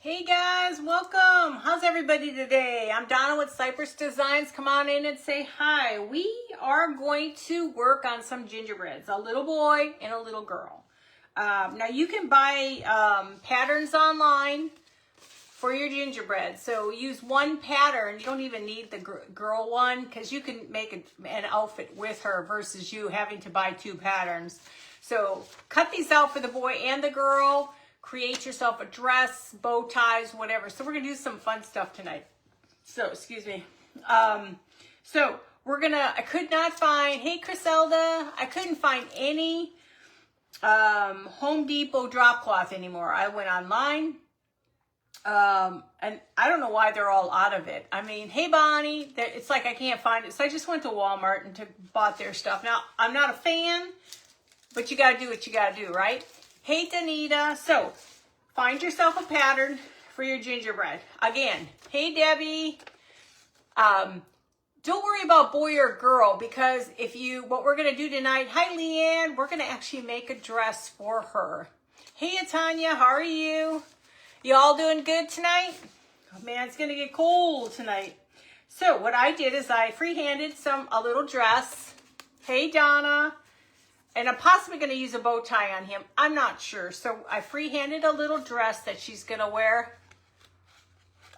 Hey guys, welcome. How's everybody today? I'm Donna with Cypress Designs. Come on in and say hi. We are going to work on some gingerbreads, a little boy and a little girl. Now you can buy patterns online for your gingerbread. So use one pattern. You don't even need the girl one because you can make an outfit with her versus you having to buy two patterns. So cut these out for the boy and the girl. Create yourself a dress, bow ties, whatever. So we're going to do some fun stuff tonight. So, excuse me. So we're going to, I could not find, hey Criselda, I couldn't find any Home Depot drop cloth anymore. I went online. And I don't know why they're all out of it. I mean, hey Bonnie, it's like I can't find it. So I just went to Walmart and bought their stuff. Now, I'm not a fan, but you got to do what you got to do, right? Hey Danita, so find yourself a pattern for your gingerbread. Again, hey Debbie, don't worry about boy or girl because what we're going to do tonight, hi Leanne, we're going to actually make a dress for her. Hey Tanya, how are you? You all doing good tonight? Oh man, it's going to get cold tonight. So what I did is I freehanded a little dress. Hey Donna. And I'm possibly going to use a bow tie on him. I'm not sure. So I freehanded a little dress that she's going to wear.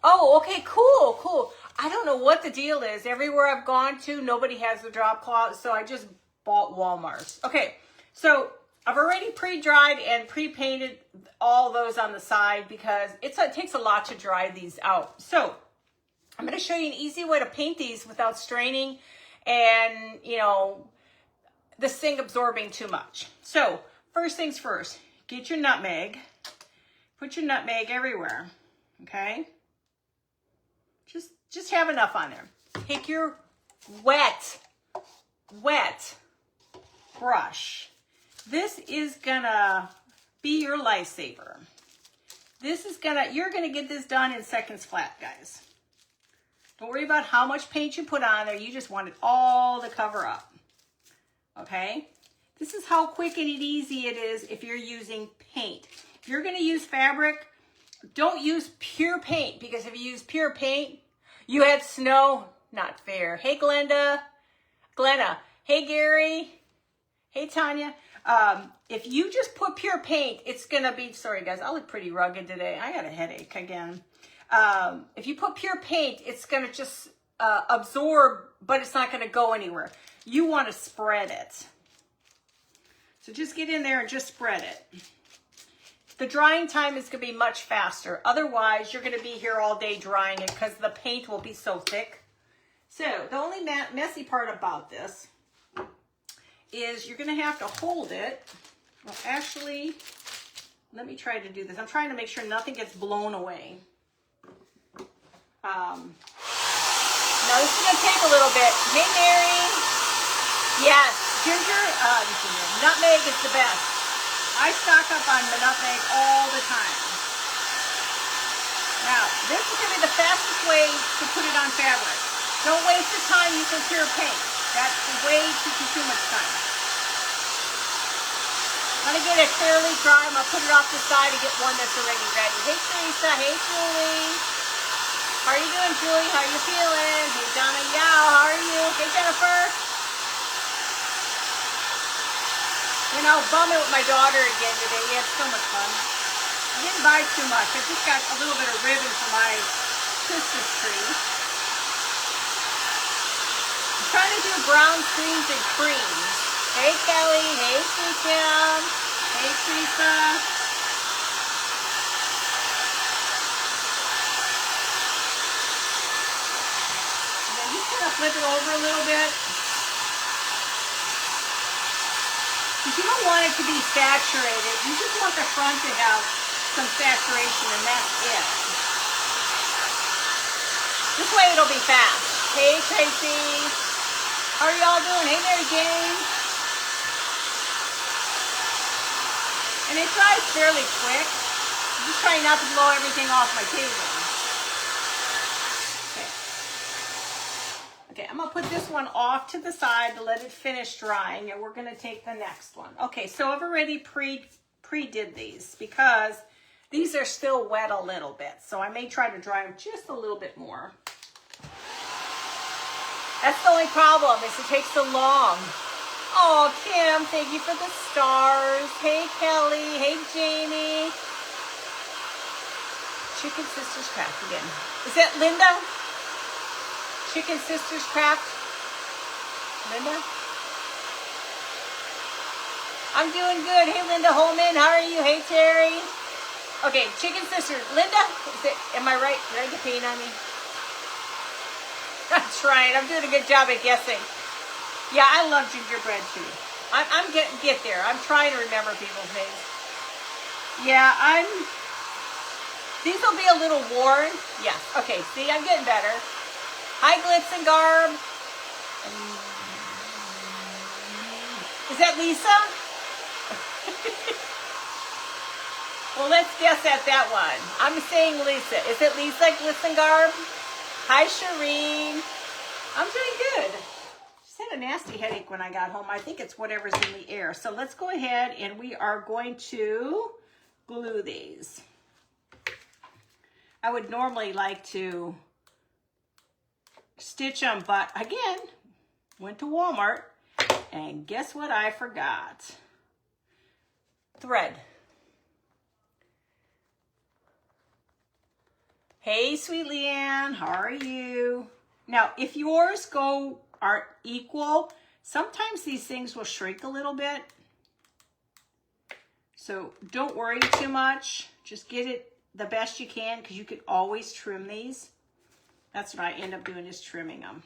Oh, okay, cool. I don't know what the deal is. Everywhere I've gone to, nobody has the drop cloth. So I just bought Walmart's. Okay, so I've already pre-dried and pre-painted all those on the side because it takes a lot to dry these out. So I'm going to show you an easy way to paint these without straining and, this thing absorbing too much. So first things first, get your nutmeg. Put your nutmeg everywhere, okay? Just have enough on there. Take your wet brush. This is gonna be your lifesaver. You're gonna get this done in seconds flat, guys. Don't worry about how much paint you put on there. You just want it all to cover up. Okay, this is how quick and easy it is if you're using paint. If you're going to use fabric, don't use pure paint because if you use pure paint, you had snow. Not fair. Hey, Glenna. Hey, Gary. Hey, Tanya. If you just put pure paint, it's going to be, sorry guys, I look pretty rugged today. I got a headache again. If you put pure paint, it's going to just absorb, but it's not going to go anywhere. You want to spread it. So just get in there and just spread it. The drying time is going to be much faster. Otherwise, you're going to be here all day drying it because the paint will be so thick. So the only messy part about this is you're going to have to hold it. Well, actually, let me try to do this. I'm trying to make sure nothing gets blown away. Now this is going to take a little bit. Hey, Mary. Yes, nutmeg is the best. I stock up on the nutmeg all the time. Now, this is going to be the fastest way to put it on fabric. Don't waste your time using pure paint. That's way too much time. I'm going to get it fairly dry. I'm going to put it off the side and get one that's already ready. Hey, Teresa. Hey, Julie. How are you doing, Julie? How are you feeling? Hey, Donna Yao. How are you? Hey, Jennifer. Bumming with my daughter again today. We had so much fun. I didn't buy too much. I just got a little bit of ribbon for my Christmas tree. I'm trying to do brown creams and creams. Hey, Kelly. Hey, Sue Kim. Hey, Teresa. And then just kind of flip it over a little bit. Because you don't want it to be saturated. You just want the front to have some saturation, and that's it. This way it'll be fast. Hey, Tracy. How are y'all doing? Hey, Mary Jane. And it dries fairly quick. I'm just trying not to blow everything off my table. Okay, I'm going to put this one off to the side to let it finish drying, and we're going to take the next one. Okay, so I've already pre-did these because These are still wet a little bit, so I may try to dry them just a little bit more. That's the only problem, is it takes so long. Oh, Kim, thank you for the stars. Hey, Kelly. Hey, Jamie. Chicken Sisters Craft again. Is that Linda? Chicken Sisters Craft? Linda? I'm doing good. Hey, Linda Holman. How are you? Hey, Terry. Okay, Chicken Sisters. Linda? Am I right? Did I get paint on me? That's right. I'm doing a good job at guessing. Yeah, I love gingerbread too. I'm get there. I'm trying to remember people's names. Yeah, these will be a little worn. Yes. Okay, see, I'm getting better. Hi, Glitz and Garb. Is that Lisa? Well, let's guess at that one. I'm saying Lisa. Is it Lisa, Glitz and Garb? Hi, Shireen. I'm doing good. Just had a nasty headache when I got home. I think it's whatever's in the air. So let's go ahead and we are going to glue these. I would normally like to stitch them, but again, went to Walmart and guess what I forgot? Thread. Hey, sweet Leanne, how are you? Now, if yours aren't equal, sometimes these things will shrink a little bit. So don't worry too much. Just get it the best you can because you can always trim these. That's what I end up doing, is trimming them.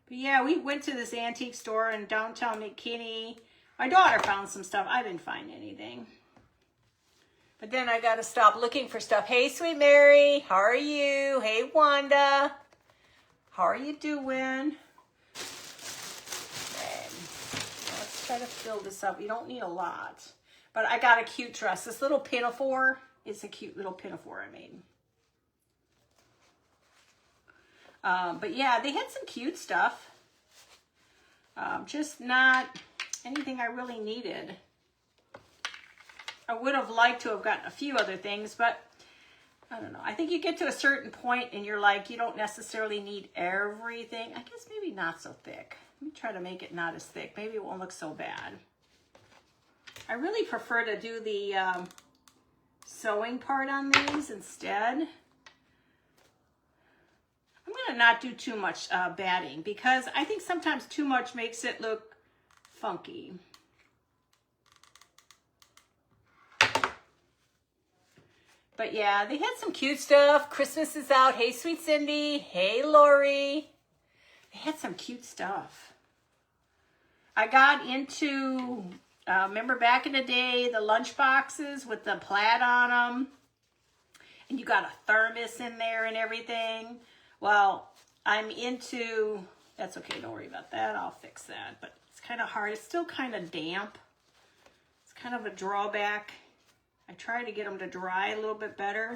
But yeah, we went to this antique store in downtown McKinney. My daughter found some stuff. I didn't find anything. But then I got to stop looking for stuff. Hey, sweet Mary. How are you? Hey, Wanda. How are you doing? Okay. Let's try to fill this up. You don't need a lot. But I got a cute dress. This little pinafore is a cute little pinafore I made. But yeah, they had some cute stuff. Just not anything I really needed. I would have liked to have gotten a few other things, but I don't know. I think you get to a certain point and you're like, you don't necessarily need everything. I guess maybe not so thick. Let me try to make it not as thick. Maybe it won't look so bad. I really prefer to do the sewing part on these instead. I'm going to not do too much batting because I think sometimes too much makes it look funky. But yeah, they had some cute stuff. Christmas is out. Hey, sweet Cindy. Hey, Lori. They had some cute stuff. I got into, remember back in the day, the lunch boxes with the plaid on them. And you got a thermos in there and everything. Well, I'm into, that's okay, don't worry about that. I'll fix that. But it's kind of hard. It's still kind of damp. It's kind of a drawback. I try to get them to dry a little bit better,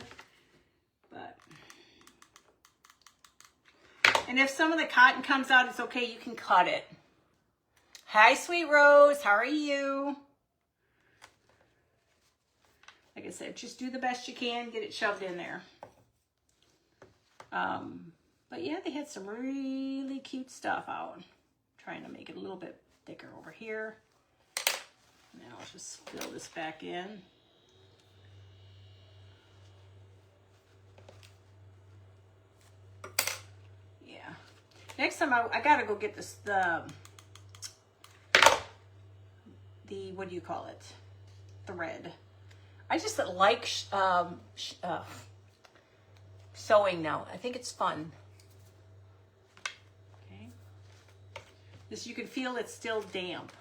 but, and if some of the cotton comes out, it's okay, you can cut it. Hi, sweet Rose, how are you? Like I said, just do the best you can, get it shoved in there. But yeah, they had some really cute stuff out. I'm trying to make it a little bit thicker over here. Now I'll just fill this back in. Next time I gotta go get this, the what do you call it? Thread. I just like sewing now. I think it's fun. Okay. This, you can feel it's still damp,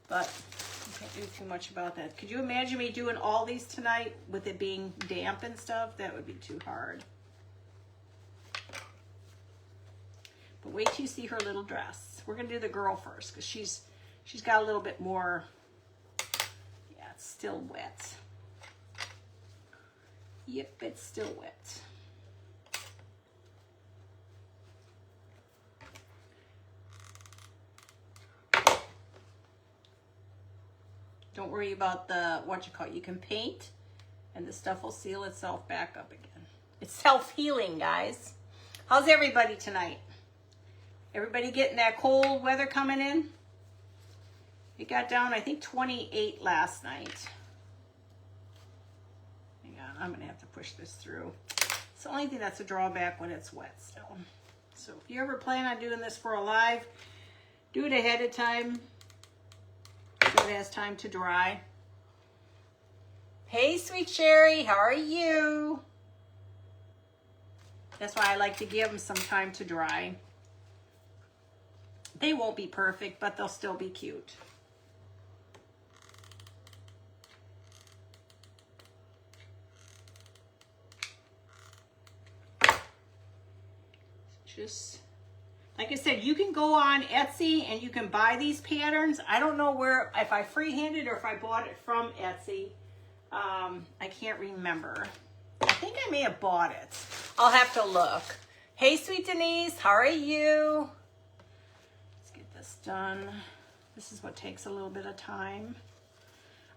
but I can't do too much about that. Could you imagine me doing all these tonight with it being damp and stuff? That would be too hard. But wait till you see her little dress. We're gonna do the girl first because she's got a little bit more. Yeah, it's still wet. Yep, it's still wet. Don't worry about the, you can paint and the stuff will seal itself back up again. It's self-healing, guys. How's everybody tonight? Everybody getting that cold weather coming in? It got down, I think, 28 last night. Hang on, I'm gonna have to push this through. It's the only thing that's a drawback when it's wet still. So if you ever plan on doing this for a live, do it ahead of time so it has time to dry. Hey, sweet Sherry, how are you? That's why I like to give them some time to dry. They won't be perfect, but they'll still be cute. Just, like I said, you can go on Etsy and you can buy these patterns. I don't know where, if I freehanded or if I bought it from Etsy. I can't remember. I think I may have bought it. I'll have to look. Hey, sweet Denise, how are you? Let's get this done. This is what takes a little bit of time.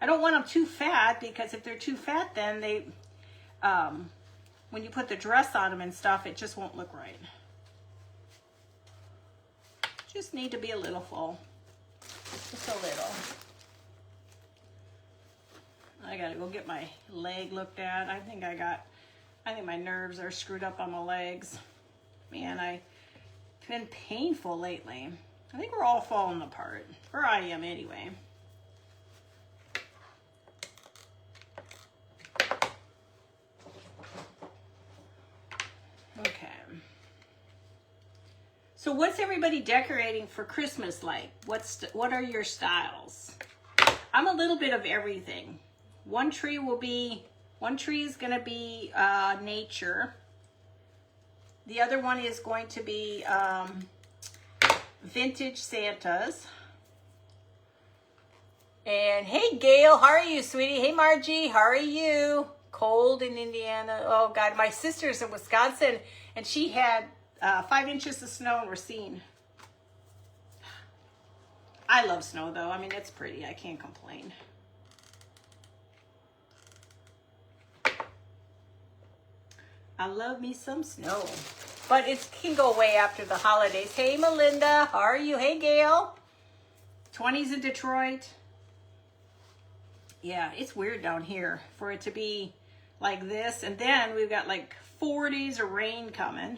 I don't want them too fat because if they're too fat, then they, when you put the dress on them and stuff, it just won't look right. Just need to be a little full. Just a little. I gotta go get my leg looked at. I think my nerves are screwed up on my legs. Man, it's been painful lately. I think we're all falling apart. Or I am anyway. Okay. So what's everybody decorating for Christmas like? What are your styles? I'm a little bit of everything. One tree is going to be nature. The other one is going to be vintage Santas. And hey, Gail, how are you, sweetie? Hey, Margie, how are you? Cold in Indiana. Oh, God. My sister's in Wisconsin, and she had 5 inches of snow and we're seeing. I love snow, though. I mean, it's pretty. I can't complain. I love me some snow. But it can go away after the holidays. Hey, Melinda. How are you? Hey, Gail. 20s in Detroit. Yeah, it's weird down here for it to be like this. And then we've got like 4 days of rain coming.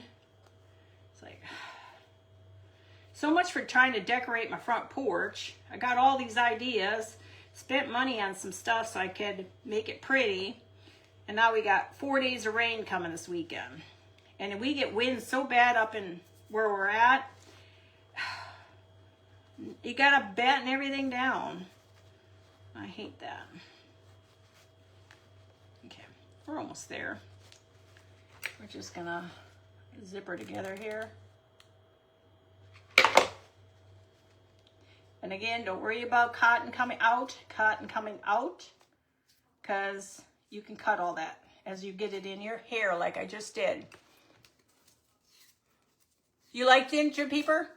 It's like, so much for trying to decorate my front porch. I got all these ideas. Spent money on some stuff so I could make it pretty. And now we got 4 days of rain coming this weekend. And we get wind so bad up in where we're at. You got to batten everything down. I hate that. Okay, we're almost there. We're just going to zip her together here. And again, don't worry about cotton coming out. Because you can cut all that as you get it in your hair like I just did. You like ginger peeper?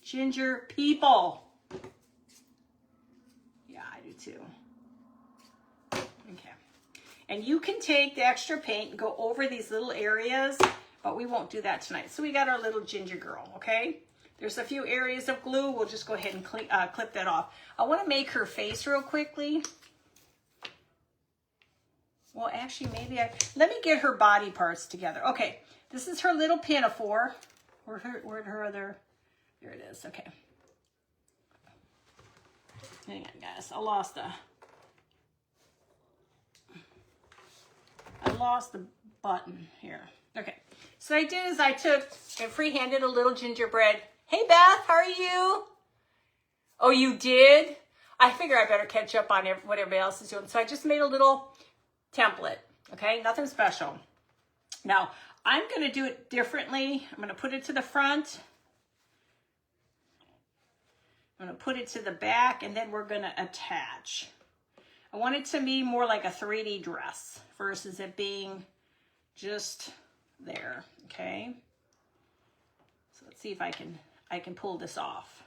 Ginger people. Yeah, I do too. Okay. And you can take the extra paint and go over these little areas, but we won't do that tonight. So we got our little ginger girl, okay? There's a few areas of glue. We'll just go ahead and clip that off. I want to make her face real quickly. Well, actually, let me get her body parts together. Okay, this is her little pinafore. Where'd her other, there it is, okay. Hang on, guys, I lost the button here. Okay, so what I did is I took and freehanded a little gingerbread. Hey, Beth, how are you? Oh, you did? I figure I better catch up on what everybody else is doing. So I just made a little template, okay? Nothing special. Now, I'm going to do it differently. I'm going to put it to the front. I'm going to put it to the back, and then we're going to attach. I want it to be more like a 3D dress versus it being just there, okay? So let's see if I can pull this off.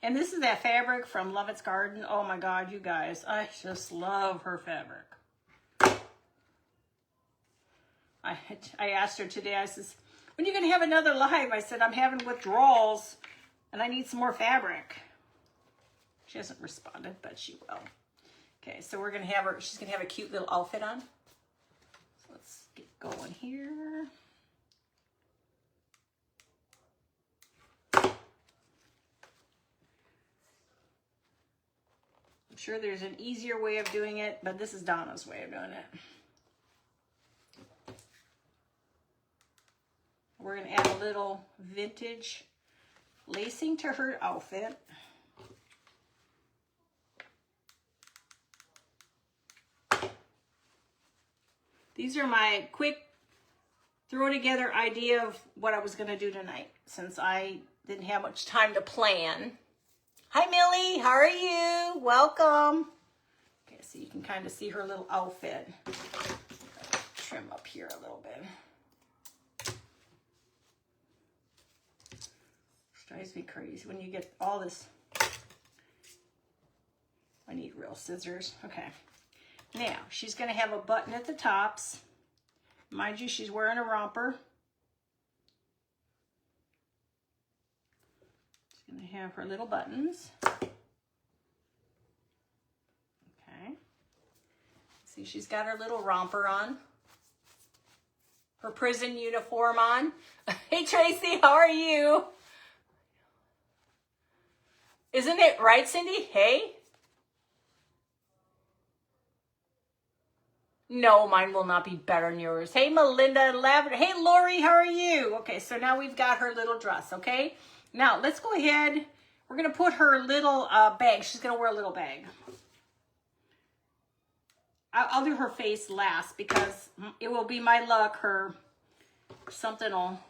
And this is that fabric from Lovett's Garden. Oh my God, you guys, I just love her fabric. I asked her today, I says, when are you gonna have another live? I said, I'm having withdrawals and I need some more fabric. She hasn't responded, but she will. Okay, so we're gonna have her, she's gonna have a cute little outfit on. So let's get going here. I'm sure there's an easier way of doing it, but this is Donna's way of doing it. We're gonna add a little vintage lacing to her outfit. These are my quick throw together idea of what I was gonna do tonight, since I didn't have much time to plan. Hi Millie, how are you? Welcome. Okay, so you can kind of see her little outfit. Trim up here a little bit. Drives me crazy when you get all this. I need real scissors. Okay. Now, she's going to have a button at the tops. Mind you, she's wearing a romper. She's going to have her little buttons. Okay. See, she's got her little romper on. Her prison uniform on. Hey, Tracy, how are you? Isn't it right, Cindy? Hey? No, mine will not be better than yours. Hey, Melinda, Lavender. Hey, Lori, how are you? Okay, so now we've got her little dress, okay? Now, let's go ahead. We're going to put her little bag. She's going to wear a little bag. I'll do her face last because it will be my luck. Something will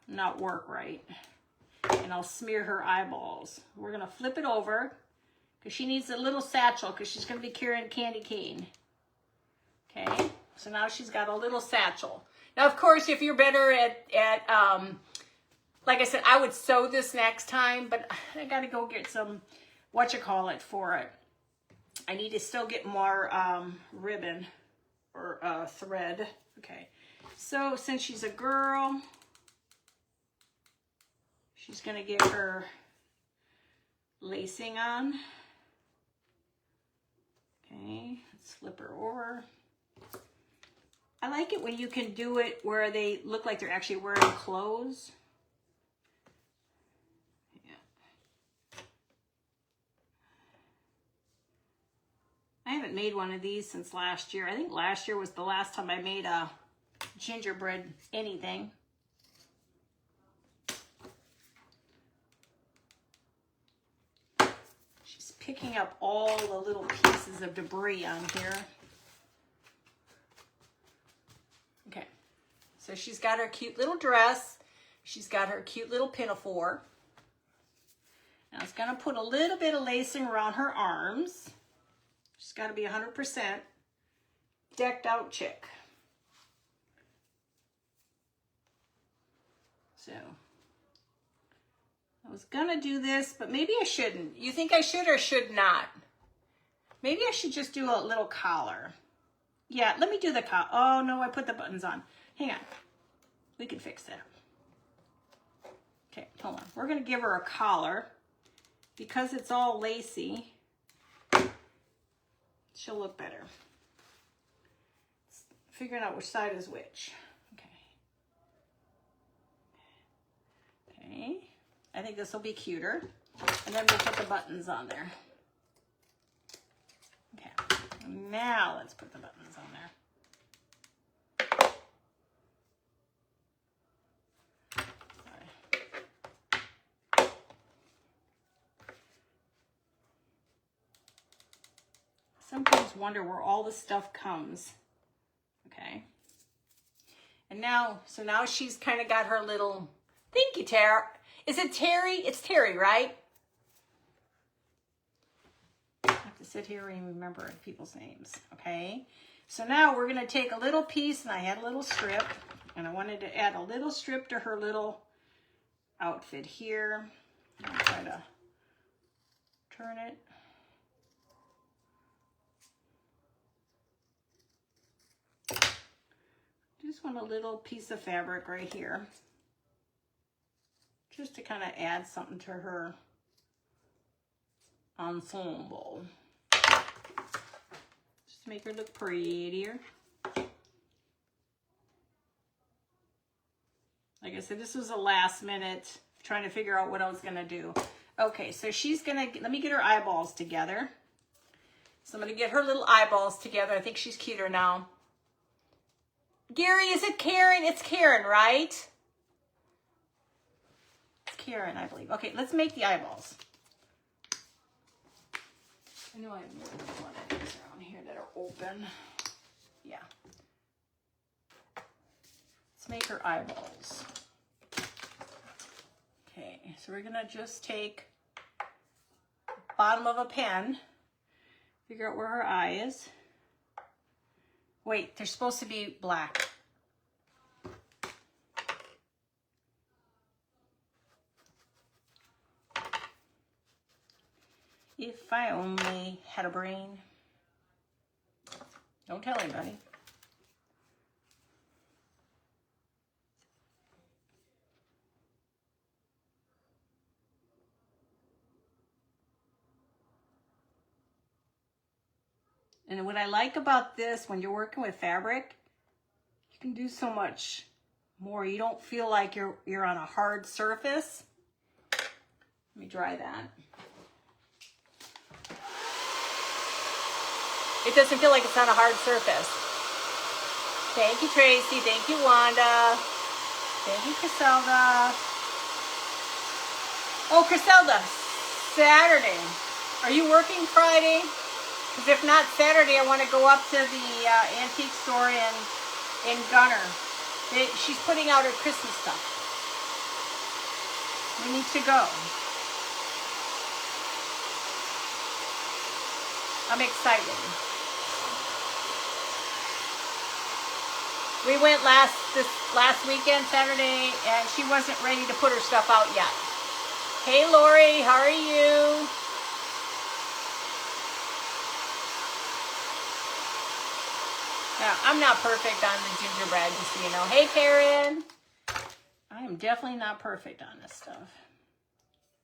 not work right. And I'll smear her eyeballs. We're going to flip it over because she needs a little satchel because she's going to be carrying a candy cane. Okay, so now she's got a little satchel. Now, of course, if you're better at like I said, I would sew this next time, but I got to go get some, for it. I need to still get more ribbon or thread. Okay, so since she's a girl, she's going to get her lacing on. Okay, let's flip her over. I like it when you can do it where they look like they're actually wearing clothes. Yeah. I haven't made one of these since last year. I think last year was the last time I made a gingerbread anything. She's picking up all the little pieces of debris on here. Okay, so she's got her cute little dress. She's got her cute little pinafore. Now it's gonna put a little bit of lacing around her arms. She's gotta be 100% decked out chick. So, I was gonna do this, but maybe I shouldn't. You think I should or should not? Maybe I should just do a little collar. Yeah, let me do the collar. Oh no, I put the buttons on. Hang on. We can fix that. Okay, hold on. We're gonna give her a collar. Because it's all lacy, she'll look better. Figuring out which side is which. Okay, I think this will be cuter. And then we'll put the buttons on there. Okay, now let's put the buttons on there. Sometimes wonder where all the stuff comes. Okay. And now, so now she's kind of got her little, thank you, Tara. Is it Terry? It's Terry, right? I have to sit here and remember people's names. Okay. So now we're going to take a little piece, and I had a little strip, and I wanted to add a little strip to her little outfit here. I'll try to turn it. Just want a little piece of fabric right here, just to kind of add something to her ensemble. Just to make her look prettier. Like I said, this was a last minute trying to figure out what I was gonna do. Okay, so she's gonna, let me get her eyeballs together. So I'm gonna get her little eyeballs together. I think she's cuter now. Gary, is it Karen? It's Karen, right? It's Karen, I believe. Okay, let's make the eyeballs. I know I have more than one of these around here that are open. Yeah. Let's make her eyeballs. Okay, so we're gonna just take bottom of a pen, figure out where her eye is. Wait, they're supposed to be black. If I only had a brain. Don't tell anybody. And what I like about this, when you're working with fabric, you can do so much more. You don't feel like you're on a hard surface. Let me dry that. It doesn't feel like it's on a hard surface. Thank you, Tracy. Thank you, Wanda. Thank you, Criselda. Oh, Criselda, Saturday. Are you working Friday? Because if not Saturday, I want to go up to the antique store in Gunner. She's putting out her Christmas stuff. We need to go. I'm excited. We went this last weekend, Saturday, and she wasn't ready to put her stuff out yet. Hey, Lori, how are you? Now, I'm not perfect on the gingerbread, just so you know. Hey, Karen. I am definitely not perfect on this stuff.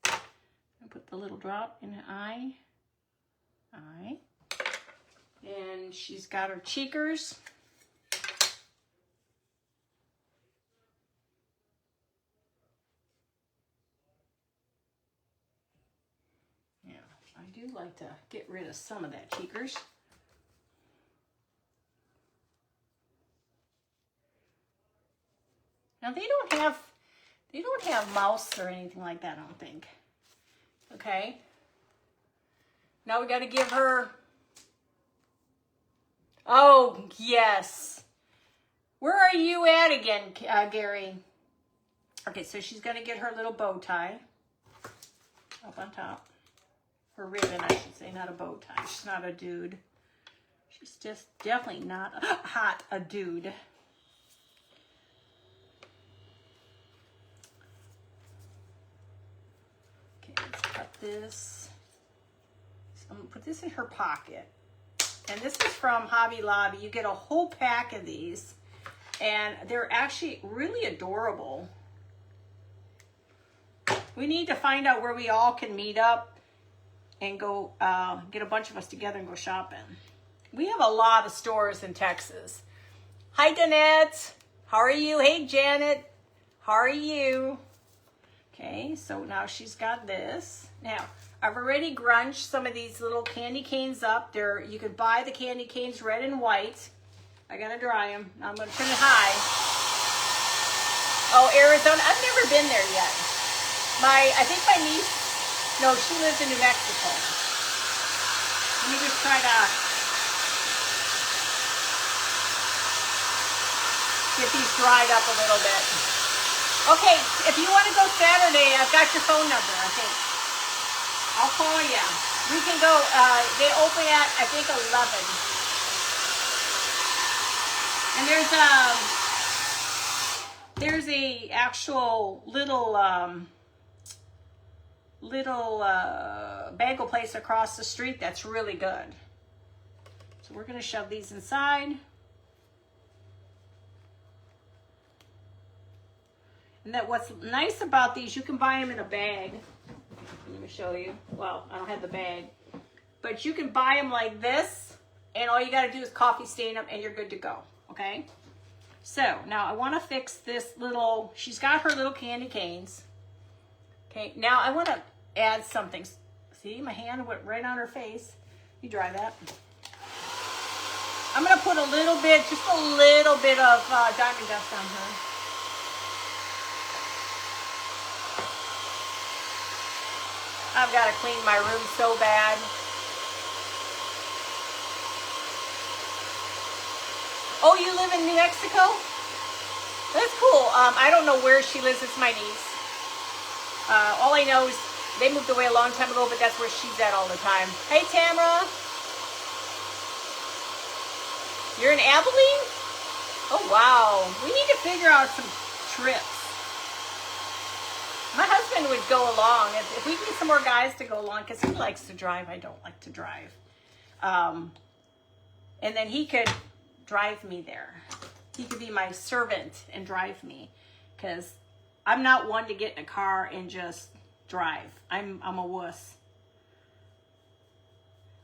I put the little drop in the eye. And she's got her cheekers. Yeah, I do like to get rid of some of that cheekers. Now they don't have mouths or anything like that, I don't think. Okay. Now we got to give her, oh, yes. Where are you at again, Gary? Okay, so she's going to get her little bow tie up on top. Her ribbon, I should say, not a bow tie. She's not a dude. She's just definitely not a dude. Okay, let's cut this. So I'm going to put this in her pocket. And this is from Hobby Lobby. You get a whole pack of these. And they're actually really adorable. We need to find out where we all can meet up and go get a bunch of us together and go shopping. We have a lot of stores in Texas. Hi, Danette. How are you? Hey, Janet. How are you? Okay, so now she's got this. Now, I've already grunched some of these little candy canes up. You could buy the candy canes red and white. I gotta dry them. Now I'm gonna turn it high. Oh, Arizona. I've never been there yet. I think my niece, no, she lives in New Mexico. Let me just try to get these dried up a little bit. Okay, if you want to go Saturday, I've got your phone number, I think. I'll call you. We can go, they open at, I think, 11. And there's a actual little, bagel place across the street that's really good. So we're going to shove these inside. And that what's nice about these, you can buy them in a bag. Let me show you. Well, I don't have the bag. But you can buy them like this, and all you got to do is coffee stain them, and you're good to go, okay? So, now I want to fix this little, she's got her little candy canes. Okay, now I want to add something. See, my hand went right on her face. You dry that. I'm going to put a little bit, just a little bit of diamond dust on her. I've got to clean my room so bad. Oh, you live in New Mexico? That's cool. I don't know where she lives. It's my niece. All I know is they moved away a long time ago, but that's where she's at all the time. Hey, Tamara. You're in Abilene? Oh, wow. We need to figure out some trips. My husband would go along. If we can get some more guys to go along, because he likes to drive. I don't like to drive. And then he could drive me there. He could be my servant and drive me, because I'm not one to get in a car and just drive. I'm a wuss.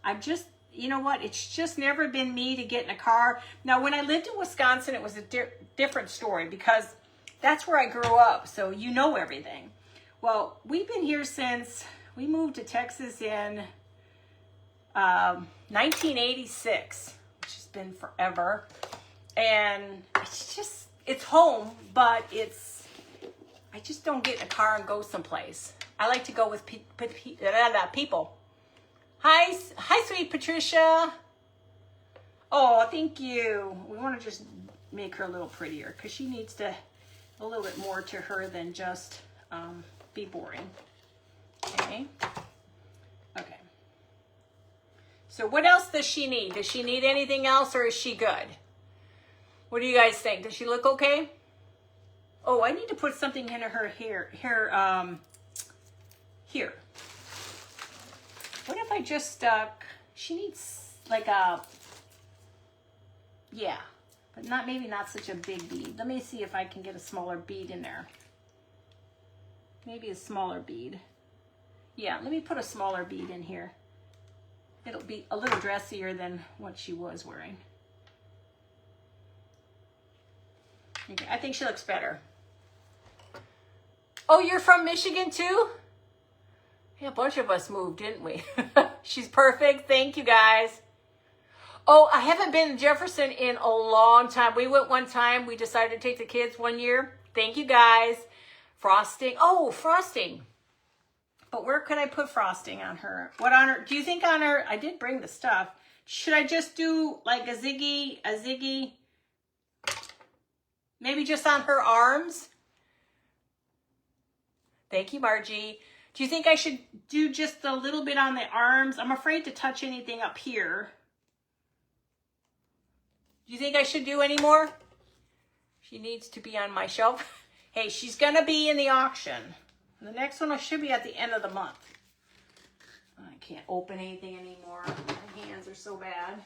I'm just, you know what? It's just never been me to get in a car. Now, when I lived in Wisconsin, it was a different story, because that's where I grew up. So you know everything. Well, we've been here since we moved to Texas in 1986, which has been forever. And it's just, it's home, but I just don't get in a car and go someplace. I like to go with people. Hi, sweet Patricia. Oh, thank you. We want to just make her a little prettier, because she needs a little bit more to her than just be boring. Okay. Okay. So what else does she need? Does she need anything else, or is she good? What do you guys think? Does she look okay? Oh, I need to put something in her hair. Here. What if I just stuck, she needs like a, yeah, but maybe not such a big bead. Let me see if I can get a smaller bead in there. Maybe a smaller bead. Yeah, let me put a smaller bead in here. It'll be a little dressier than what she was wearing. Okay, I think she looks better. Oh, you're from Michigan too? Yeah, a bunch of us moved, didn't we? She's perfect. Thank you, guys. Oh, I haven't been to Jefferson in a long time. We went one time. We decided to take the kids one year. Thank you, guys. Frosting. Oh, frosting. But where could I put frosting on her? What on her? Do you think on her? I did bring the stuff. Should I just do like a ziggy? Maybe just on her arms? Thank you, Margie. Do you think I should do just a little bit on the arms? I'm afraid to touch anything up here. Do you think I should do any more? She needs to be on my shelf. Hey, she's going to be in the auction. The next one should be at the end of the month. I can't open anything anymore. My hands are so bad.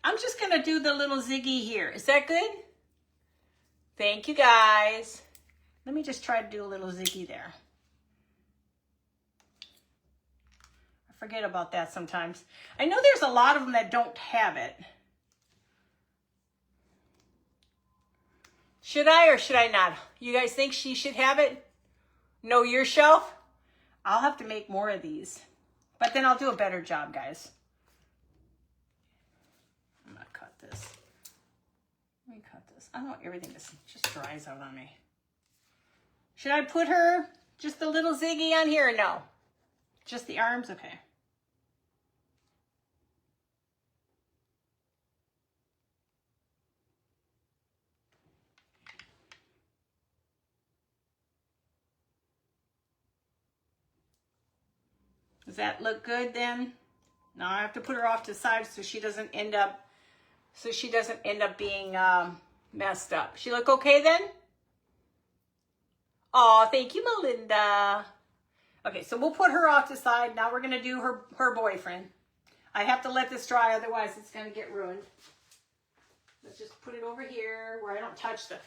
I'm just going to do the little ziggy here. Is that good? Thank you, guys. Let me just try to do a little ziggy there. I forget about that sometimes. I know there's a lot of them that don't have it. Should I or should I not? You guys think she should have it? Know your shelf? I'll have to make more of these. But then I'll do a better job, guys. I'm going to cut this. Let me cut this. I don't want everything just dries out on me. Should I put her just a little ziggy on here or no? Just the arms? Okay. Does that look good then? Now I have to put her off to the side so she doesn't end up being messed up. She look okay then? Oh, thank you, Melinda. Okay, so we'll put her off to the side. Now we're gonna do her boyfriend. I have to let this dry, otherwise it's gonna get ruined. Let's just put it over here where I don't touch the,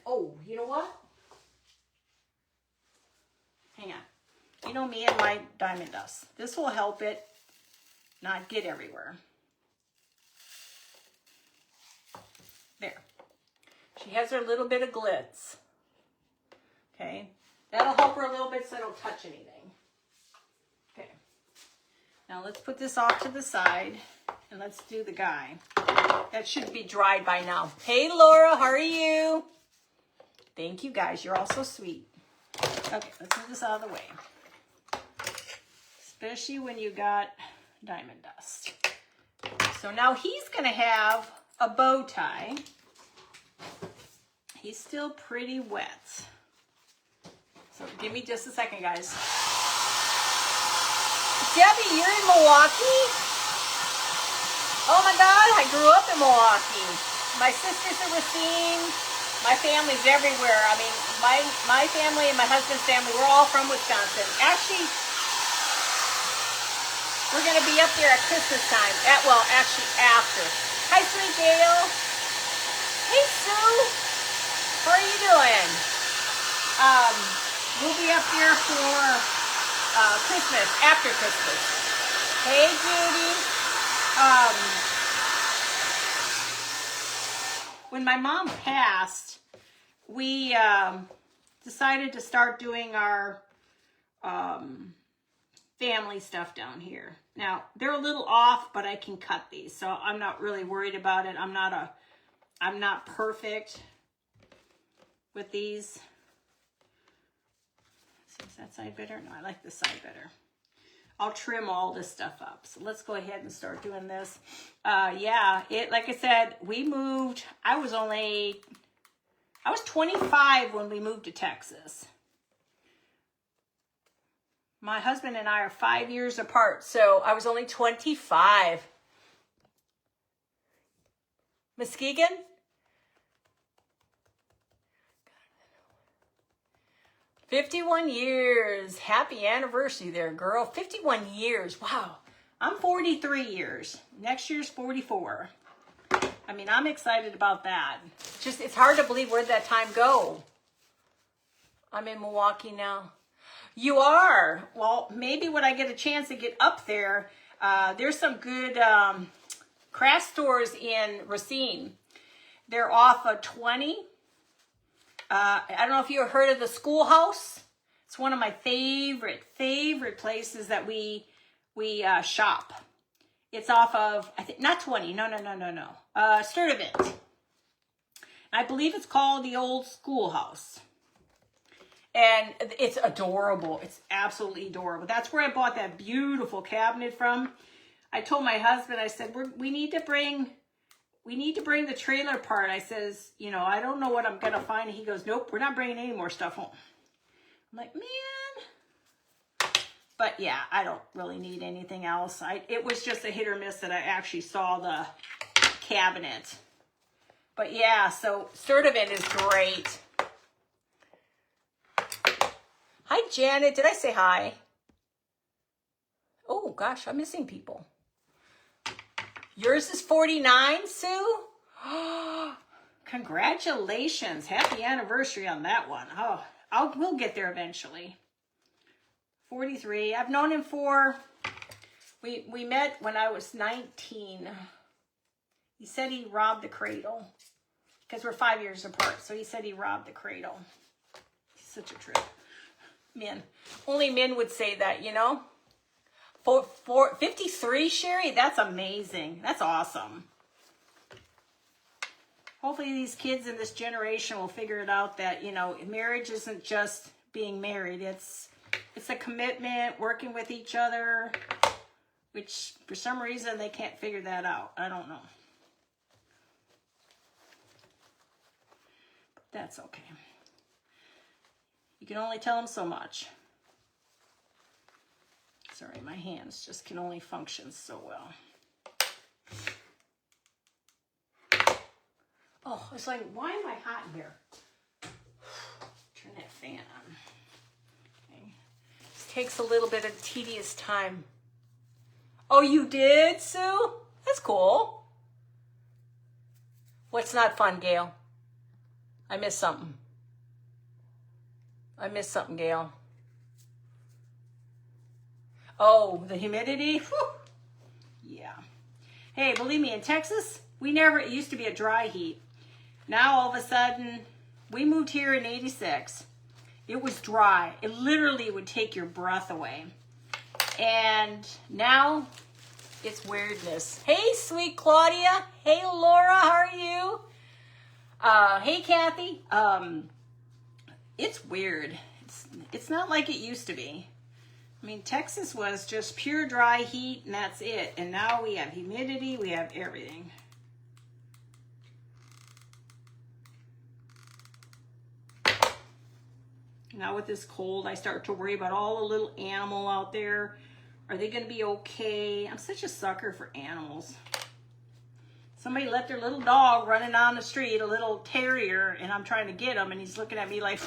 oh, you know what? Hang on. You know me and my diamond dust. This will help it not get everywhere. There. She has her little bit of glitz. Okay. That'll help her a little bit so I don't touch anything. Okay. Now let's put this off to the side and let's do the guy. That should be dried by now. Hey, Laura, how are you? Thank you, guys. You're all so sweet. Okay, let's move this out of the way. Especially when you got diamond dust. So now he's going to have a bow tie. He's still pretty wet. So give me just a second, guys. Debbie, you're in Milwaukee? Oh my God, I grew up in Milwaukee. My sisters are Racine. My family's everywhere. I mean, my family and my husband's family, we're all from Wisconsin. Actually, we're going to be up there at Christmas time. Actually after. Hi, sweet Gail. Hey, Sue. How are you doing? We'll be up there for Christmas, after Christmas. Hey, Judy. When my mom passed, we decided to start doing our family stuff down here. Now, they're a little off, but I can cut these, so I'm not really worried about it. I'm not perfect with these. Is that side better? No, I like this side better. I'll trim all this stuff up. So let's go ahead and start doing this. Yeah, like I said, we moved. I was 25 when we moved to Texas. My husband and I are 5 years apart, so I was only 25. Muskegon? 51 years. Happy anniversary there, girl. 51 years. Wow. I'm 43 years. Next year's 44. I mean, I'm excited about that. It's hard to believe where'd that time go. I'm in Milwaukee now. You are? Well, maybe when I get a chance to get up there, there's some good craft stores in Racine. They're off of 20. I don't know if you've heard of the Schoolhouse. It's one of my favorite places that we shop. It's off of, I think, not 20. No. Sturtevant. I believe it's called the Old Schoolhouse. And it's adorable. It's absolutely adorable. That's where I bought that beautiful cabinet from. I told my husband, I said, we need to bring the trailer part. I says, I don't know what I'm going to find. And he goes, nope, we're not bringing any more stuff home. I'm like, man. But yeah, I don't really need anything else. It was just a hit or miss that I actually saw the cabinet. But yeah, so Sturtevant is great. Hi, Janet. Did I say hi? Oh, gosh, I'm missing people. Yours is 49, Sue? Congratulations. Happy anniversary on that one. Oh, we'll get there eventually. 43. I've known him for, we met when I was 19. He said he robbed the cradle because we're 5 years apart. So he said he robbed the cradle. He's such a trip. Men. Only men would say that, 53, Sherry? That's amazing. That's awesome. Hopefully these kids in this generation will figure it out that, marriage isn't just being married. It's a commitment, working with each other, which for some reason they can't figure that out. I don't know. But that's okay. You can only tell them so much. Sorry, my hands just can only function so well. Oh, it's like, why am I hot in here? Turn that fan on. Okay. This takes a little bit of tedious time. Oh, you did, Sue? That's cool. What's not fun, Gail? I missed something. I missed something, Gail. Oh, the humidity? Whew. Yeah. Hey, believe me, in Texas, it used to be a dry heat. Now, all of a sudden, we moved here in 86. It was dry. It literally would take your breath away. And now, it's weirdness. Hey, sweet Claudia. Hey, Laura, how are you? Hey, Kathy. It's weird. It's not like it used to be. I mean, Texas was just pure dry heat, and that's it. And now we have humidity, we have everything. Now with this cold, I start to worry about all the little animal out there. Are they going to be okay? I'm such a sucker for animals. Somebody let their little dog running down the street, a little terrier, and I'm trying to get him, and he's looking at me like,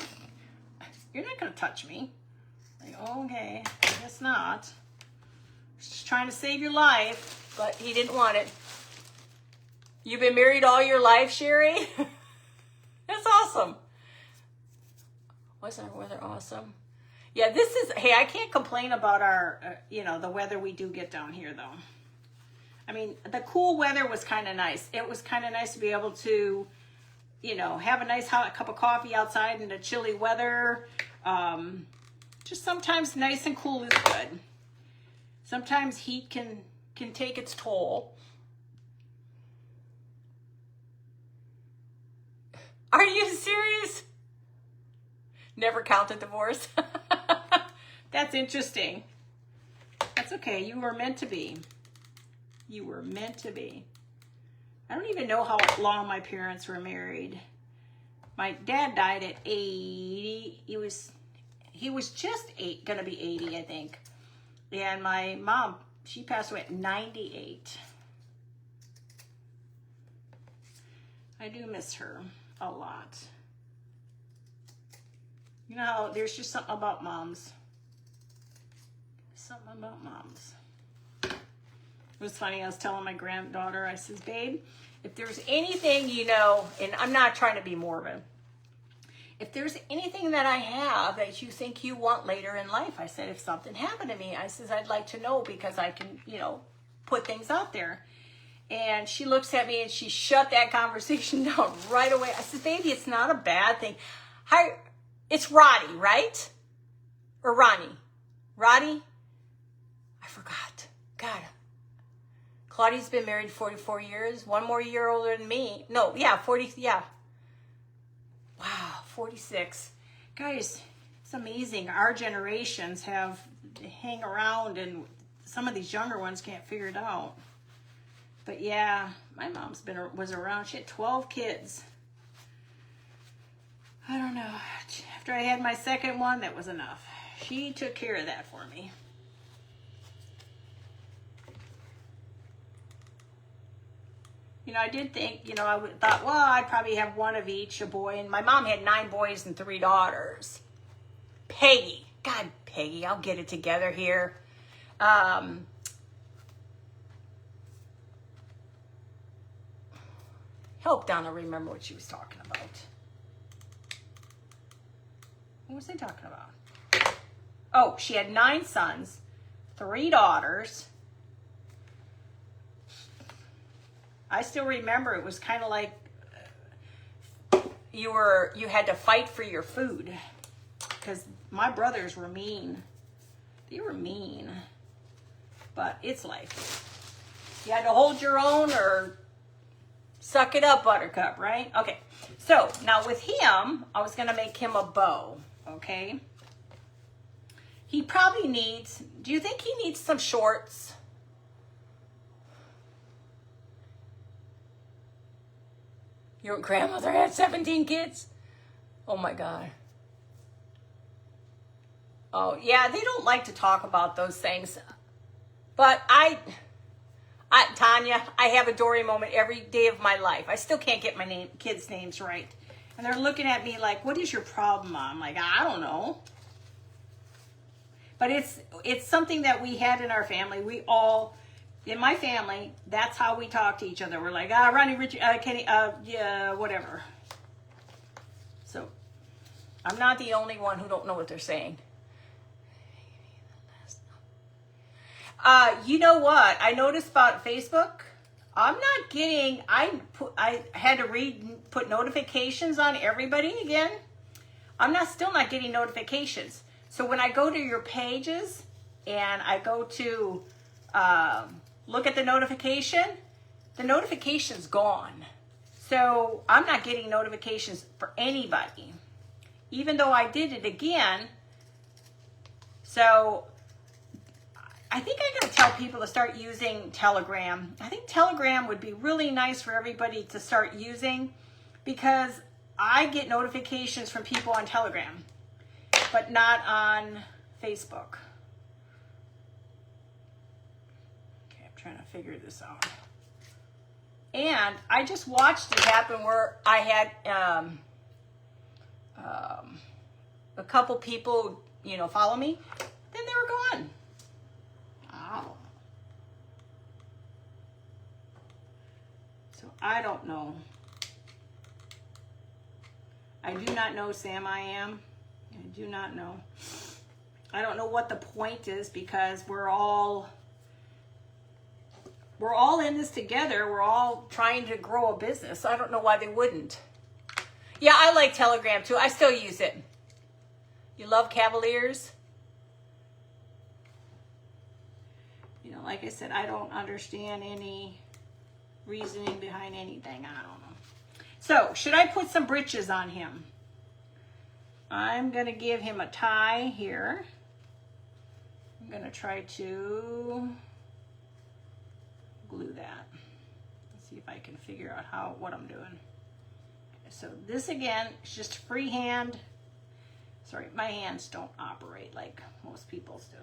you're not going to touch me. Like, oh, okay, I guess not. Just trying to save your life, but he didn't want it. You've been married all your life, Sherry? That's awesome. Wasn't our weather awesome? Yeah, this is, hey, I can't complain about our, the weather we do get down here, though. I mean, the cool weather was kind of nice. It was kind of nice to be able to, have a nice hot cup of coffee outside in the chilly weather. Just sometimes nice and cool is good. Sometimes heat can take its toll. Are you serious? Never counted divorce. That's interesting. That's okay. You were meant to be. You were meant to be. I don't even know how long my parents were married. My dad died at 80. He was just gonna be 80, I think. And my mom, she passed away at 98. I do miss her a lot. You know how there's just something about moms. Something about moms. It was funny, I was telling my granddaughter, I says, babe, if there's anything, and I'm not trying to be morbid, if there's anything that I have that you think you want later in life, I said, if something happened to me, I says, I'd like to know because I can, put things out there. And she looks at me and she shut that conversation down right away. I said, baby, it's not a bad thing. Hi, it's Roddy, right? Or Ronnie? Roddy? I forgot. God. Claudia's been married 44 years. One more year older than me. No, yeah, 40, yeah. Wow, 46. Guys, it's amazing. Our generations hang around and some of these younger ones can't figure it out. But yeah, my mom's was around. She had 12 kids. I don't know. After I had my second one, that was enough. She took care of that for me. I did think, I thought, well, I'd probably have one of each, a boy. And my mom had 9 boys and 3 daughters. Peggy. God, Peggy, I'll get it together here. Help Donna remember what she was talking about. What was I talking about? Oh, she had 9 sons, 3 daughters. I still remember it was kind of like you had to fight for your food because my brothers were mean. They were mean, but it's life. You had to hold your own or suck it up, Buttercup, right? Okay, so now with him, I was going to make him a bow, okay? He probably needs, do you think he needs some shorts? Your grandmother had 17 kids? Oh my God. Oh yeah, they don't like to talk about those things. But Tanya, I have a Dory moment every day of my life. I still can't get my kids' names right. And they're looking at me like, what is your problem, Mom? I'm like, I don't know. But it's something that we had in our family. We all, in my family, that's how we talk to each other. We're like, Ronnie, Richie, Kenny, yeah, whatever. So I'm not the only one who don't know what they're saying. You know what? I noticed about Facebook. I'm not getting. I had to put notifications on everybody again. Still not getting notifications. So when I go to your pages and I go to look at the notification's gone. So I'm not getting notifications for anybody, even though I did it again. So I think I gotta tell people to start using Telegram. I think Telegram would be really nice for everybody to start using, because I get notifications from people on Telegram, but not on Facebook. Okay, I'm trying to figure this out. And I just watched it happen where I had a couple people, follow me. Then they were gone. Oh. So I don't know. I do not know, Sam. I do not know. I don't know what the point is, because we're all in this together. We're all trying to grow a business. So I don't know why they wouldn't. Yeah, I like Telegram too. I still use it. You love Cavaliers? Like I said, I don't understand any reasoning behind anything. I don't know. So, should I put some breeches on him? I'm going to give him a tie here. I'm going to try to glue that. Let's see if I can figure out what I'm doing. Okay, so this again is just freehand. Sorry, my hands don't operate like most people's do.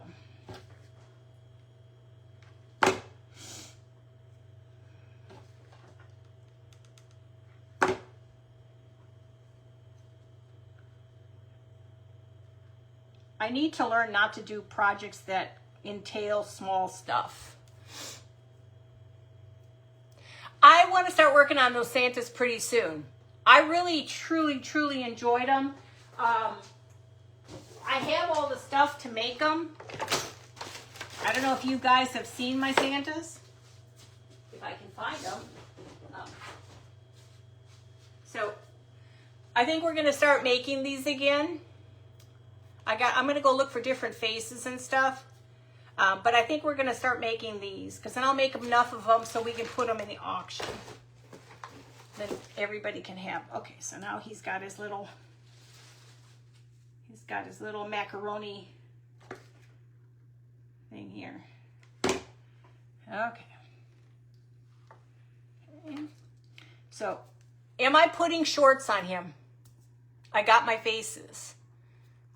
I need to learn not to do projects that entail small stuff. I want to start working on those Santas pretty soon. I really, truly, truly enjoyed them. I have all the stuff to make them. I don't know if you guys have seen my Santas. If I can find them. So, I think we're going to start making these again. I'm going to go look for different faces and stuff. But I think we're going to start making these, because then I'll make enough of them so we can put them in the auction. Then everybody can have. Okay, so now he's got his little macaroni thing here. Okay. So, am I putting shorts on him? I got my faces.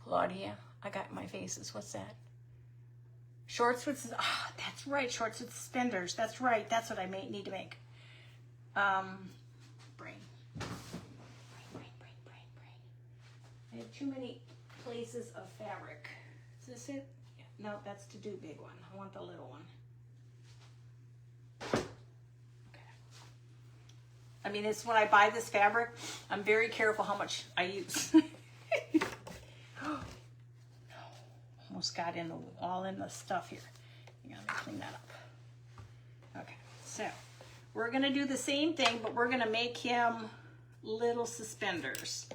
Claudia, I got my faces. What's that? Shorts with, that's right, shorts with suspenders. That's right, that's what I need to make. Brain. I have too many places of fabric. Is this it? Yeah. No, that's to do big one. I want the little one. Okay. I mean, it's when I buy this fabric, I'm very careful how much I use. Almost got all in the stuff here. You gotta clean that up. Okay, so we're gonna do the same thing, but we're gonna make him little suspenders.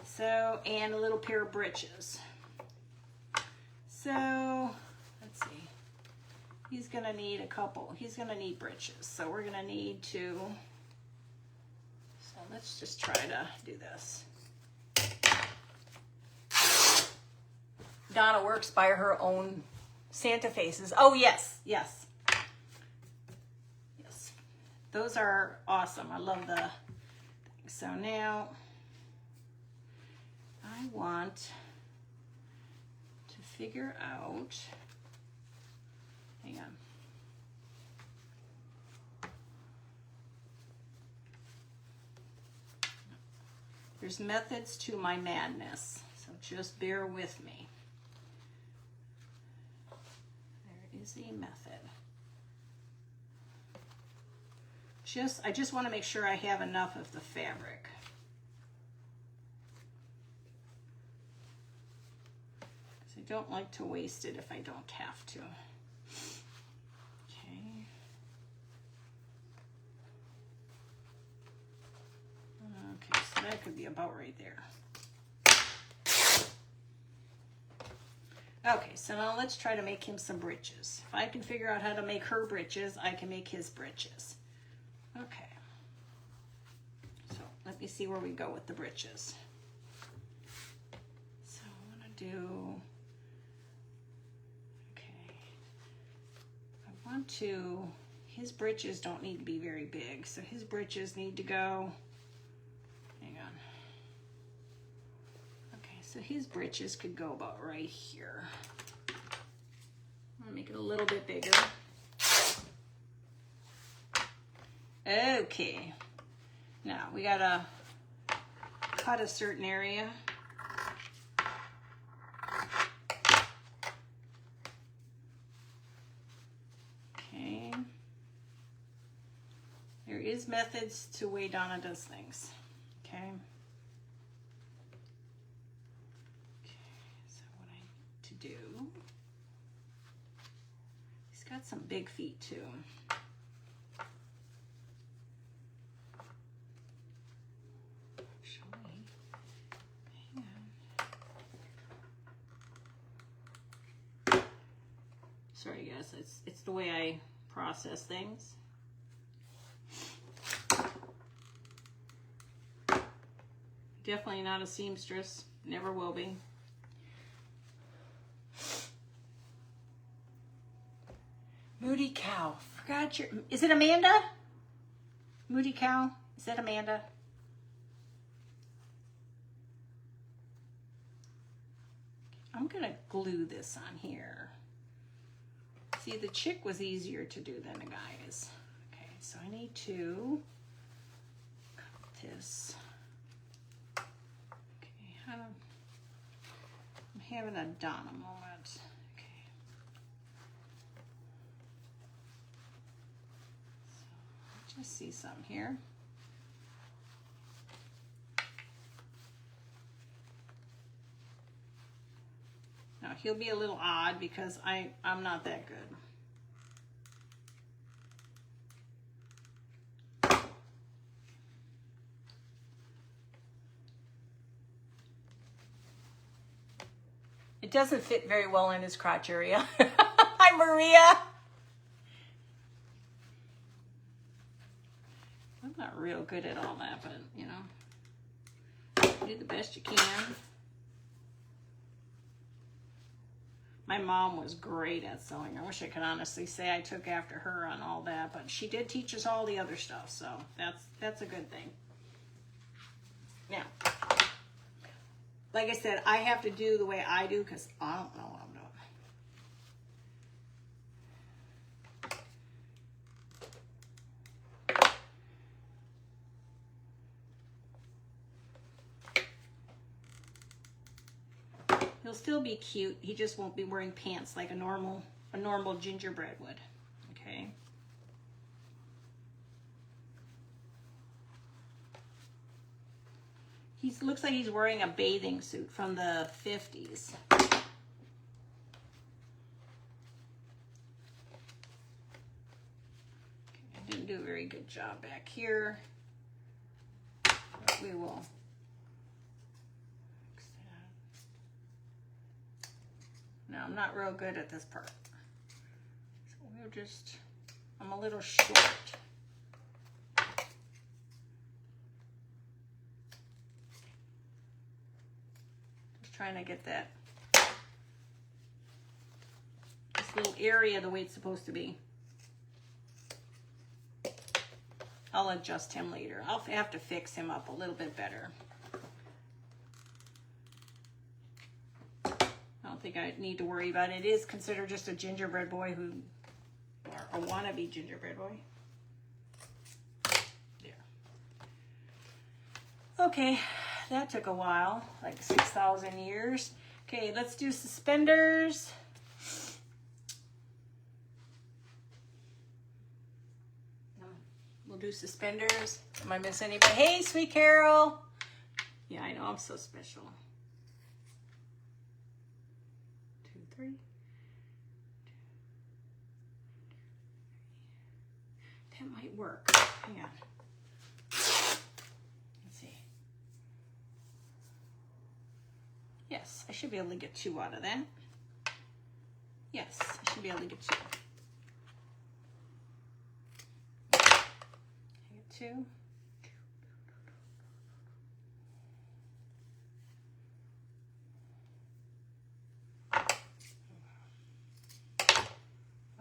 So, and a little pair of breeches. So, let's see. He's gonna need he's gonna need breeches. So we're gonna need to, so let's just try to do this. Donna works by her own Santa faces. Oh, yes, yes. Yes. Those are awesome. I love the thing. So now I want to figure out, hang on. There's methods to my madness, so just bear with me. There is a method. I just want to make sure I have enough of the fabric. Because I don't like to waste it if I don't have to. Okay. Okay, so that could be about right there. Okay, so now let's try to make him some breeches. If I can figure out how to make her breeches, I can make his breeches. Okay, so let me see where we go with the breeches. So I'm gonna do, okay, I want to, his breeches don't need to be very big, so his breeches need to go, hang on. Okay, so his breeches could go about right here. I'm gonna make it a little bit bigger. Okay, now we gotta cut a certain area. Okay, there is methods to way Donna does things. Okay. So what I need to do, he's got some big feet too. Sorry guys, it's the way I process things. Definitely not a seamstress, never will be. Moody Cow, forgot your, is it Amanda? Moody Cow, is that Amanda? I'm gonna glue this on here. See, the chick was easier to do than the guy's. Okay, so I need to cut this. Okay, I'm having a Donna moment. Okay. So, just see some here. Now, he'll be a little odd because I'm not that good. It doesn't fit very well in his crotch area. Hi, Maria. I'm not real good at all that, but, you know, do the best you can. My mom was great at sewing. I wish I could honestly say I took after her on all that, but she did teach us all the other stuff, so that's a good thing. Now, like I said, I have to do the way I do because I don't know what I'm doing. He'll still be cute. He just won't be wearing pants like a normal gingerbread would. Okay. He looks like he's wearing a bathing suit from the 50s. Okay, I didn't do a very good job back here. But we will fix that. No, I'm not real good at this part. So we'll just, I'm a little short. Trying to get that this little area the way it's supposed to be. I'll adjust him later. I'll have to fix him up a little bit better. I don't think I need to worry about it. It is considered just a gingerbread boy or a wannabe gingerbread boy. There. Okay, that took a while, like 6,000 years. Okay, let's do suspenders. We'll do suspenders. Am I missing anybody? Hey, sweet Carol. Yeah, I know, I'm so special. 2, 3. That might work. Hang on. Let's see. Yes, I should be able to get 2 out of that. Yes, I should be able to get 2. I get 2.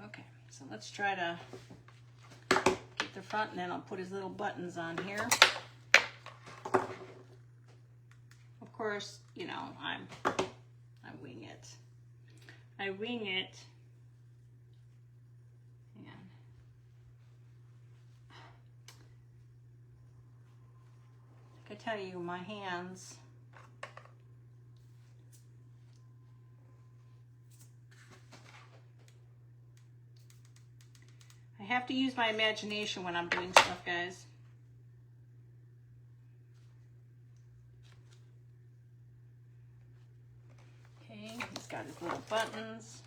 Okay, so let's try to get the front, and then I'll put his little buttons on here. Of course, you know, I wing it. I wing it. Hang on. I tell you, my hands. I have to use my imagination when I'm doing stuff, guys. Okay, he's got his little buttons.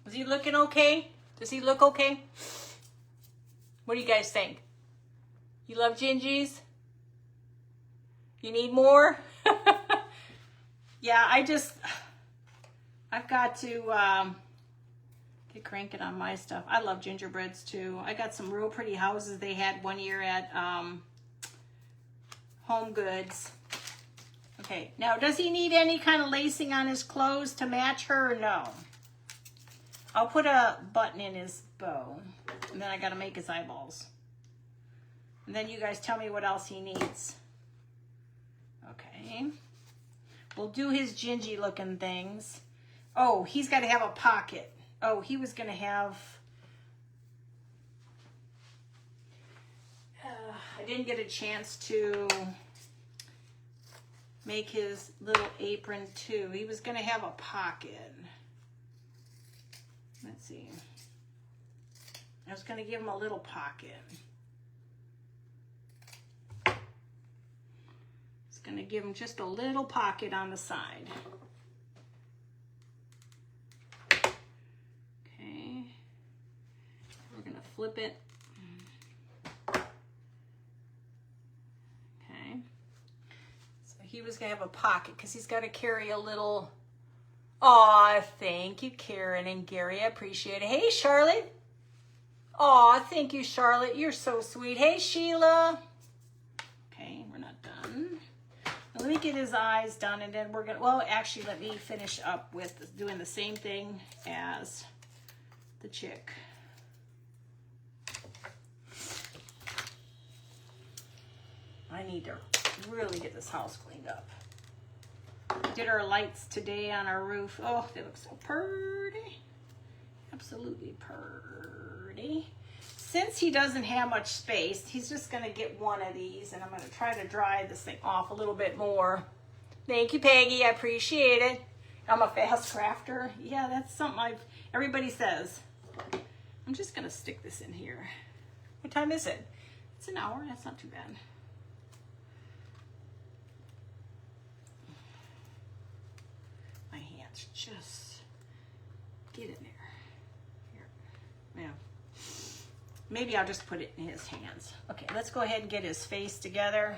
Is he looking okay? Does he look okay? What do you guys think? You love Gingies? You need more? Yeah, I've got to get cranking on my stuff. I love gingerbreads too. I got some real pretty houses they had one year at Home Goods. Okay, now does he need any kind of lacing on his clothes to match her or no? I'll put a button in his bow, and then I gotta make his eyeballs. And then you guys tell me what else he needs. Okay. We'll do his gingy looking things. Oh, he's gotta have a pocket. Oh, he was gonna have, I didn't get a chance to make his little apron too. He was gonna have a pocket. Let's see. I was going to give him a little pocket. I was going to give him just a little pocket on the side. Okay. We're going to flip it. Okay. So he was going to have a pocket because he's got to carry a little. Aw, thank you, Karen and Gary. I appreciate it. Hey, Charlotte. Aw, thank you, Charlotte. You're so sweet. Hey, Sheila. Okay, we're not done. Now, let me get his eyes done, and then we're going to, well, actually, let me finish up with doing the same thing as the chick. I need to really get this house cleaned up. Did our lights today on our roof. Oh, they look so pretty. Absolutely pretty. Since he doesn't have much space, he's just going to get one of these, and I'm going to try to dry this thing off a little bit more. Thank you, Peggy. I appreciate it. I'm a fast crafter. Yeah, that's something everybody says. I'm just going to stick this in here. What time is it? It's an hour. That's not too bad. Just get in there. Here. Yeah. Maybe I'll just put it in his hands. Okay, let's go ahead and get his face together.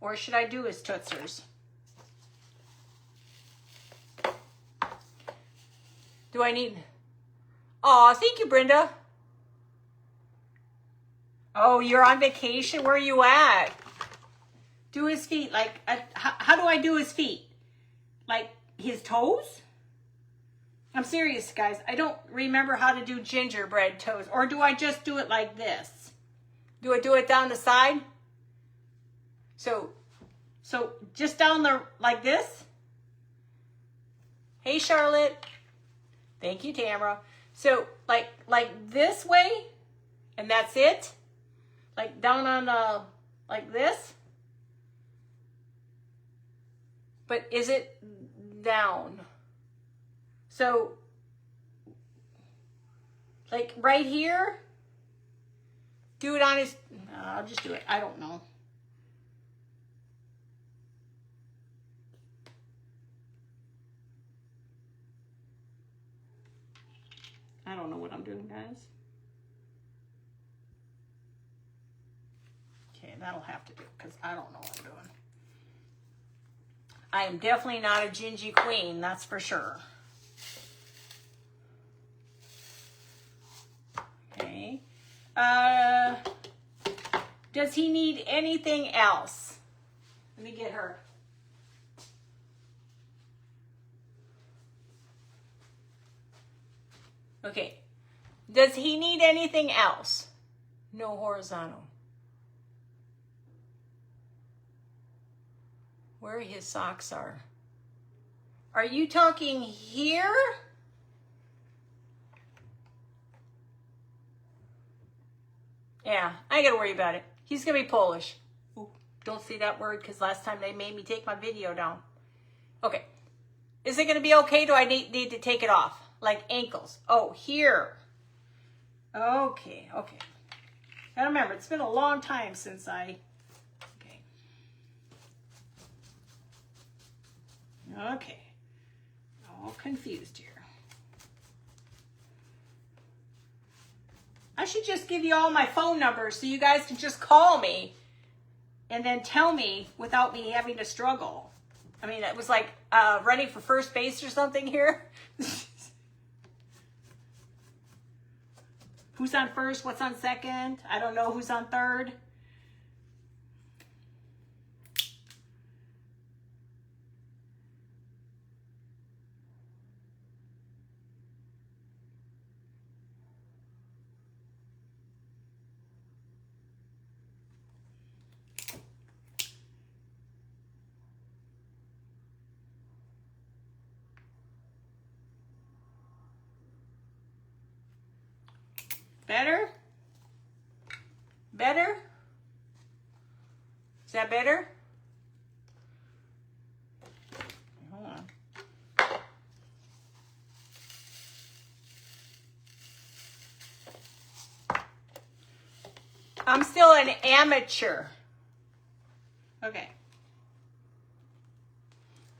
Or should I do his tootsers? Do I need... Oh, thank you, Brenda. Oh, you're on vacation? Where are you at? Do his feet. Like, how do I do his feet? Like, his toes? I'm serious, guys. I don't remember how to do gingerbread toes. Or do I just do it like this? Do I do it down the side? So just down the, like this? Hey, Charlotte. Thank you, Tamara. So, like this way? And that's it? Like down on the, like this? But is it down? So, like right here? Do it on his, I'll just do it. I don't know. I don't know what I'm doing, guys. Okay, that'll have to do because I don't know what I'm doing. I am definitely not a gingy queen, that's for sure. Okay. Does he need anything else? Let me get her. Okay. Does he need anything else? No horizontal. Where his socks are. Are you talking here? Yeah, I ain't gotta worry about it. He's gonna be Polish. Ooh, don't say that word because last time they made me take my video down. Okay. Is it gonna be okay? Do I need to take it off? Like ankles. Oh, here. Okay, okay. Now remember, it's been a long time since I... Okay. Okay. All confused here. I should just give you all my phone numbers so you guys can just call me and then tell me without me having to struggle. I mean, it was like running for first base or something here. Who's on first? What's on second? I don't know who's on third. Better? Better? Is that better? Hold on. I'm still an amateur. Okay.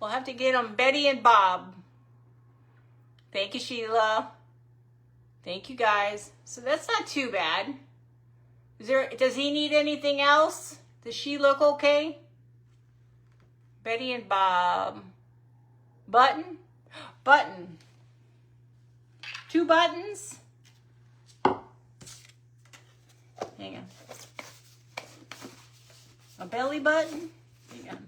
We'll have to get them Betty and Bob. Thank you, Sheila. Thank you, guys. So that's not too bad. Does he need anything else? Does she look okay? Betty and Bob. Button? Button. 2 buttons? Hang on. A belly button? Hang on.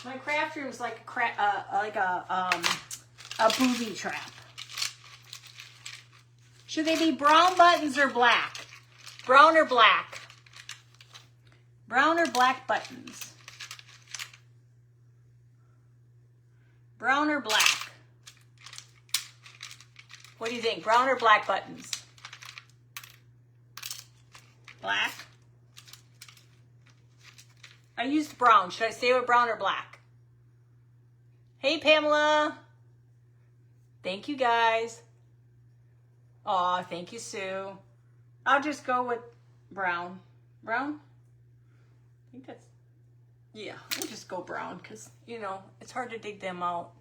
My craft room is like a booby trap. Should they be brown buttons or black? Brown or black? Brown or black buttons? Brown or black? What do you think? Brown or black buttons? Black? I used brown. Should I stay with brown or black? Hey, Pamela. Thank you, guys. Aw, thank you, Sue. I'll just go with brown. Brown? I think that's... Yeah, we'll just go brown because, you know, it's hard to dig them out.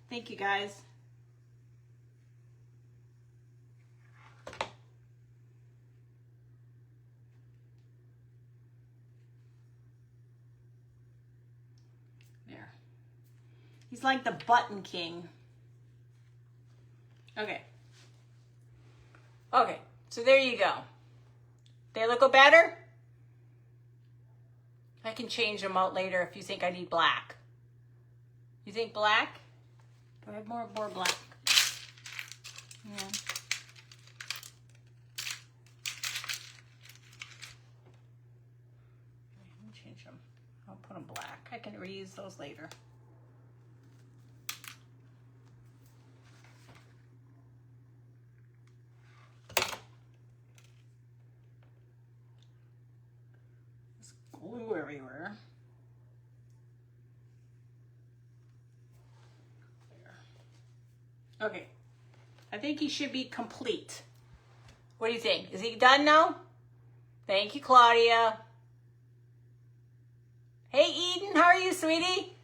Thank you, guys. He's like the button king. Okay. Okay, so there you go. They look better? I can change them out later if you think I need black. You think black? Do I have more black? Yeah. I'll change them. I'll put them black. I can reuse those later. Glue everywhere. There. Okay. I think he should be complete. What do you think? Is he done now? Thank you, Claudia. Hey, Eden, how are you, sweetie?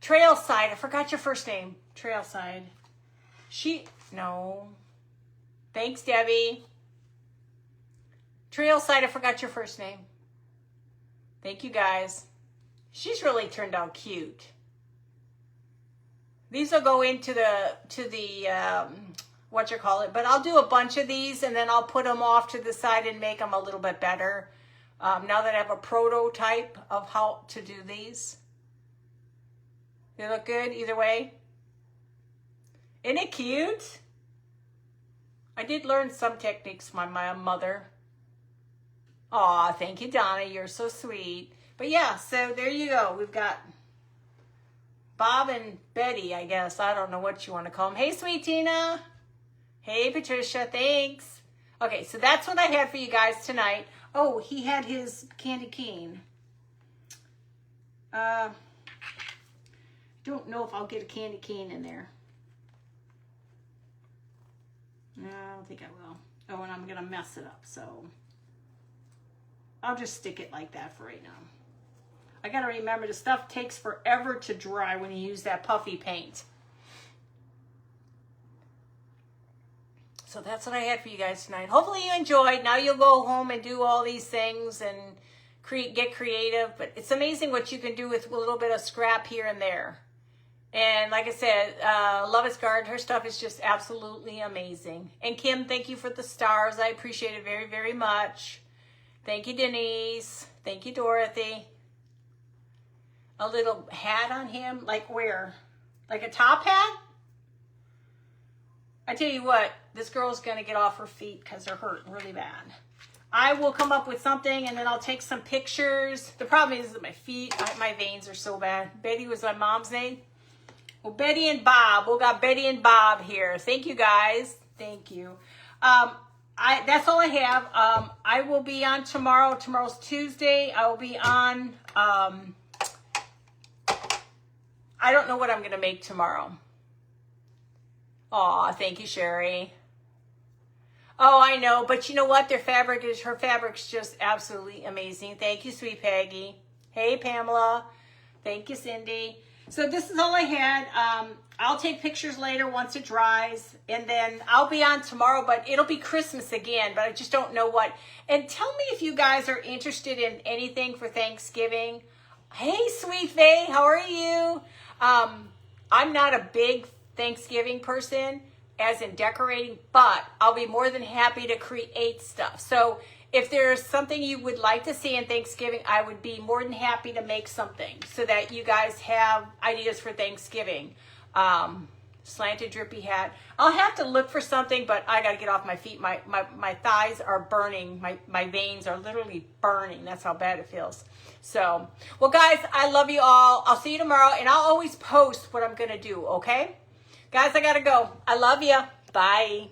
Trailside, I forgot your first name. Trailside. No. Thanks, Debbie. Trailside, I forgot your first name. Thank you, guys. She's really turned out cute. These will go into the but I'll do a bunch of these and then I'll put them off to the side and make them a little bit better. Now that I have a prototype of how to do these. They look good either way. Isn't it cute? I did learn some techniques from my mother. Aw, thank you, Donna. You're so sweet. But yeah, so there you go. We've got Bob and Betty, I guess. I don't know what you want to call them. Hey, sweet Tina. Hey, Patricia. Thanks. Okay, so that's what I had for you guys tonight. Oh, he had his candy cane. Don't know if I'll get a candy cane in there. No, I don't think I will. Oh, and I'm going to mess it up, so I'll just stick it like that for right now. I got to remember the stuff takes forever to dry when you use that puffy paint. So that's what I had for you guys tonight. Hopefully you enjoyed. Now you'll go home and do all these things and get creative. But it's amazing what you can do with a little bit of scrap here and there. And like I said, Love Is Garden, her stuff is just absolutely amazing. And Kim, thank you for the stars. I appreciate it very, very much. Thank you, Denise. Thank you, Dorothy. A little hat on him, like where? Like a top hat? I tell you what, this girl's going to get off her feet because they're hurting really bad. I will come up with something and then I'll take some pictures. The problem is that my feet, my veins are so bad. Betty was my mom's name. Well, Betty and Bob. We got Betty and Bob here. Thank you, guys. Thank you. That's all I have. I will be on tomorrow. Tomorrow's Tuesday. I will be on. I don't know what I'm going to make tomorrow. Aw, thank you, Sherry. Oh, I know, but you know what? Her fabric's just absolutely amazing. Thank you, sweet Peggy. Hey, Pamela. Thank you, Cindy. So this is all I had. I'll take pictures later once it dries, and then I'll be on tomorrow, but it'll be Christmas again, but I just don't know what. And tell me if you guys are interested in anything for Thanksgiving. Hey, sweet Faye, how are you? I'm not a big Thanksgiving person, as in decorating, but I'll be more than happy to create stuff. So if there's something you would like to see in Thanksgiving, I would be more than happy to make something so that you guys have ideas for Thanksgiving. Slanted drippy hat. I'll have to look for something, but I got to get off my feet. My thighs are burning. My veins are literally burning. That's how bad it feels. So, well, guys, I love you all. I'll see you tomorrow, and I'll always post what I'm going to do, okay? Guys, I got to go. I love you. Bye.